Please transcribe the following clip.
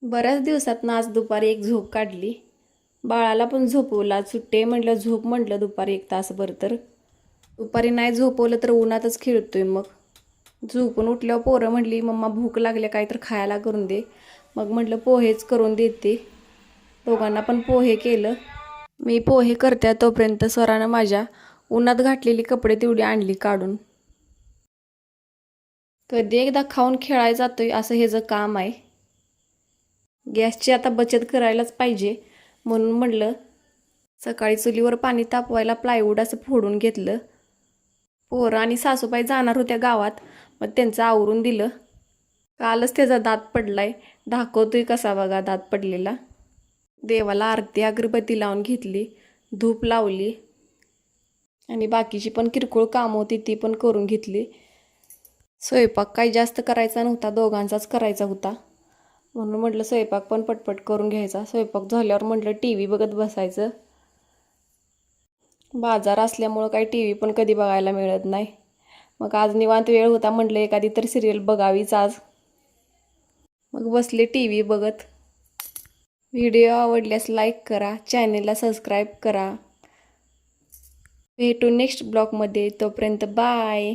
बऱ्याच दिवसातनं आज दुपारी एक झोप काढली. बाळाला पण झोपवला. सुट्टे म्हटलं झोप म्हटलं दुपारी 1 तासभर. तर दुपारी नाही झोपवलं तर उन्हातच खेळतोय. मग झोपून उठल्यावर पोरं म्हटली मम्मा भूक लागल्या काय तर खायला करून दे. मग म्हटलं पोहेच करून देते. दोघांना पण पोहे केलं. मी पोहे करते तोपर्यंत स्वरानं माझ्या उन्हात घातलेली कपडे तेवढी आणली काढून. कधी एकदा खाऊन खेळायला जातोय असं ह्याचं काम आहे. गॅसची आता बचत करायलाच पाहिजे म्हणून म्हटलं सकाळी चुलीवर पाणी तापवायला प्लायवूड असं फोडून घेतलं. पोरं आणि सासूबाई जाणार होत्या गावात, मग त्यांचं आवरून दिलं. कालच त्याचा दात पडलाय. दाखवतोय कसा बघा दात पडलेला. देवाला आरती अगरबत्ती लावून घेतली, धूप लावली आणि बाकीची पण किरकोळ कामं होती ती पण करून घेतली. स्वयंपाक काही जास्त करायचा नव्हता, दोघांचाच करायचा होता म्हणून म्हटलं स्वयंपाक पण पटपट करून घ्यायचा. स्वयंपाक झाल्यावर म्हटलं TV बघत बसायचं. बाजार असल्यामुळं काही TV पण कधी बघायला मिळत नाही. मग आज निवांत वेळ होता म्हटलं एखादी तर सिरियल बघावीच आज. मग बसले TV बघत. व्हिडिओ आवडल्यास लाईक करा, चॅनेलला सबस्क्राईब करा. भेटू नेक्स्ट ब्लॉगमध्ये. तोपर्यंत बाय.